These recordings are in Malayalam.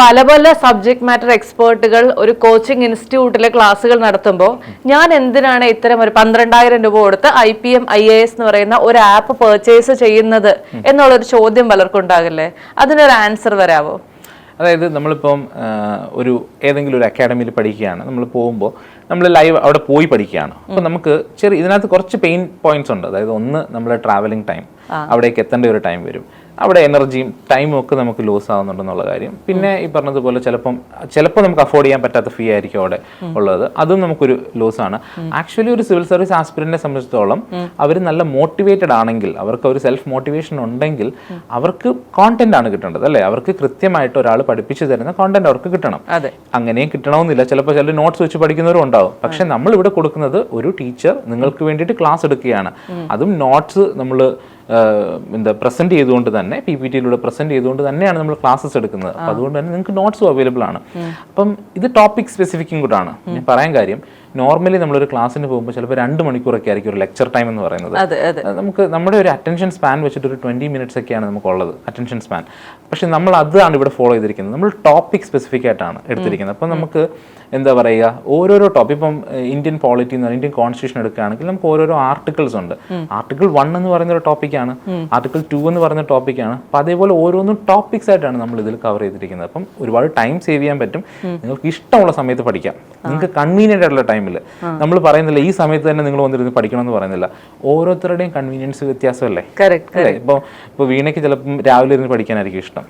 പല പല സബ്ജക്ട് മാറ്റർ എക്സ്പേർട്ടുകൾ ഒരു കോച്ചിങ് ഇൻസ്റ്റിറ്റ്യൂട്ടിലെ ക്ലാസ്സുകൾ നടത്തുമ്പോൾ ഞാൻ എന്തിനാണ് ഇത്തരം ഒരു 12,000 രൂപ കൊടുത്ത് IPM IAS എന്ന് പറയുന്ന ഒരു ആപ്പ് പർച്ചേസ് ചെയ്യുന്നത് എന്നുള്ളൊരു ചോദ്യം പലർക്കും ഉണ്ടാകില്ലേ? അതിനൊരു ആൻസർ വരാവോ? അതായത് നമ്മളിപ്പം ഏതെങ്കിലും ഒരു അക്കാഡമിയിൽ പഠിക്കുകയാണ്, നമ്മൾ പോകുമ്പോൾ നമ്മൾ ലൈവ് അവിടെ പോയി പഠിക്കുകയാണ്. അപ്പോൾ നമുക്ക് ഇതിനകത്ത് കുറച്ച് പെയിൻ പോയിന്റ്സ് ഉണ്ട്. അതായത് ഒന്ന്, നമ്മുടെ ട്രാവലിംഗ് ടൈം, അവിടേക്ക് എത്തേണ്ട ഒരു ടൈം വരും, അവിടെ എനർജിയും ടൈമും ഒക്കെ നമുക്ക് ലോസ് ആവുന്നുണ്ടെന്നുള്ള കാര്യം. പിന്നെ ഈ പറഞ്ഞതുപോലെ ചിലപ്പോൾ നമുക്ക് അഫോർഡ് ചെയ്യാൻ പറ്റാത്ത ഫീ ആയിരിക്കും അവിടെ ഉള്ളത്, അതും നമുക്കൊരു ലോസ് ആണ്. ആക്ച്വലി ഒരു സിവിൽ സർവീസ് ആസ്പിരന്റിനെ സംബന്ധിച്ചിടത്തോളം അവർ നല്ല മോട്ടിവേറ്റഡ് ആണെങ്കിൽ, അവർക്ക് ഒരു സെൽഫ് മോട്ടിവേഷൻ ഉണ്ടെങ്കിൽ അവർക്ക് കോണ്ടന്റ് ആണ് കിട്ടേണ്ടത്, അല്ലേ? അവർക്ക് കൃത്യമായിട്ട് ഒരാൾ പഠിപ്പിച്ചു തരുന്ന കോണ്ടന്റ് അവർക്ക് കിട്ടണം. അങ്ങനെയും കിട്ടണമെന്നില്ല, ചിലപ്പോൾ ചില നോട്ട്സ് വെച്ച് പഠിക്കുന്നവരും ഉണ്ടാവും. പക്ഷെ നമ്മൾ ഇവിടെ കൊടുക്കുന്നത് ഒരു ടീച്ചർ നിങ്ങൾക്ക് വേണ്ടിയിട്ട് ക്ലാസ് എടുക്കുകയാണ്, അതും നോട്ട്സ് നമ്മൾ പ്രസന്റ് ചെയ്തുകൊണ്ട് തന്നെ, PPT-യിലൂടെ പ്രസന്റ് ചെയ്തുകൊണ്ട് തന്നെയാണ് നമ്മൾ ക്ലാസ്സസ് എടുക്കുന്നത്. അപ്പം അതുകൊണ്ട് തന്നെ നിങ്ങൾക്ക് നോട്ട്സും അവൈലബിൾ ആണ്. അപ്പം ഇത് ടോപ്പിക് സ്പെസിഫിക്കും കൂടാണ്. ഞാൻ പറയാൻ കാര്യം, നോർമലി നമ്മളൊരു ക്ലാസ്സിന് പോകുമ്പോൾ ചിലപ്പോൾ 2 മണിക്കൂറൊക്കെ ആയിരിക്കും ഒരു ലെക്ചർ ടൈം എന്ന് പറയുന്നത്. നമുക്ക് നമ്മുടെ ഒരു അറ്റൻഷൻ സ്പാൻ വെച്ചിട്ട് ഒരു 20 മിനിറ്റ്സ് ഒക്കെയാണ് നമുക്കുള്ളത് അറ്റൻഷൻ സ്പാൻ. പക്ഷെ നമ്മൾ അതാണ് ഇവിടെ ഫോളോ ചെയ്തിരിക്കുന്നത്, നമ്മൾ ടോപ്പിക് സ്പെസിഫിക് ആയിട്ടാണ് എടുത്തിരിക്കുന്നത്. അപ്പം നമുക്ക് എന്താ പറയുക, ഓരോരോ ടോപ്പിക്, ഇപ്പം ഇന്ത്യൻ പോളിറ്റി എന്ന് ഇന്ത്യൻ കോൺസ്റ്റിറ്റ്യൂഷൻ എടുക്കുകയാണെങ്കിൽ നമുക്ക് ഓരോരോ ആർട്ടിക്കിൾസ് ഉണ്ട്. ആർട്ടിക്കിൾ 1 എന്ന് പറയുന്ന ഒരു ടോപ്പിക്കാണ്, ആർട്ടിക്കിൾ 2 എന്ന് പറയുന്ന ടോപ്പിക്കാണ്. അപ്പം അതേപോലെ ഓരോന്നും ടോപ്പിക്സ് ആയിട്ടാണ് നമ്മൾ ഇതിൽ കവർ ചെയ്തിരിക്കുന്നത്. അപ്പം ഒരുപാട് ടൈം സേവ് ചെയ്യാൻ പറ്റും. നിങ്ങൾക്ക് ഇഷ്ടമുള്ള സമയത്ത് പഠിക്കാം, നിങ്ങൾക്ക് കൺവീനിയൻ്റ് ആയിട്ടുള്ള ടൈമിൽ. നമ്മൾ പറയുന്നില്ല ഈ സമയത്ത് തന്നെ നിങ്ങൾ വന്നിരുന്ന് പഠിക്കണം എന്ന് പറയുന്നില്ല. ഓരോരുത്തരുടെയും കൺവീനിയൻസ് വ്യത്യാസമല്ലേ? ഇപ്പൊ വീണയ്ക്ക് ചിലപ്പം രാവിലെ ഇരുന്ന് പഠിക്കാനായിരിക്കും ഇഷ്ടം,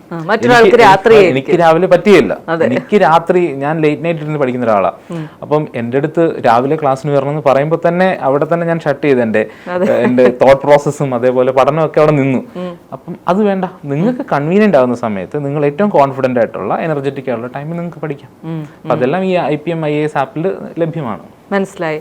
എനിക്ക് രാവിലെ പറ്റിയില്ല. എനിക്ക് രാത്രി, ഞാൻ ലേറ്റ് നൈറ്റ് ഇരുന്ന് പഠിക്കുന്ന ഒരാളാണ്. അപ്പം എൻ്റെ അടുത്ത് രാവിലെ ക്ലാസ്സിന് വരണം എന്ന് പറയുമ്പോൾ തന്നെ അവിടെ തന്നെ ഞാൻ ഷട്ട് ചെയ്ത് എൻ്റെ തോട്ട് പ്രോസസ്സും അതേപോലെ പഠനമൊക്കെ അവിടെ നിന്നു. അപ്പം അത് വേണ്ട, നിങ്ങൾക്ക് കൺവീനിയന്റ് ആവുന്ന സമയത്ത് നിങ്ങൾ ഏറ്റവും കോൺഫിഡന്റ് ആയിട്ടുള്ള എനർജറ്റിക് ആയിട്ടുള്ള ടൈമിൽ നിങ്ങൾക്ക് പഠിക്കാം. അപ്പം അതെല്ലാം ഈ IPM IAS ആപ്പിൽ ലഭ്യമാണ്. മനസ്സിലായി.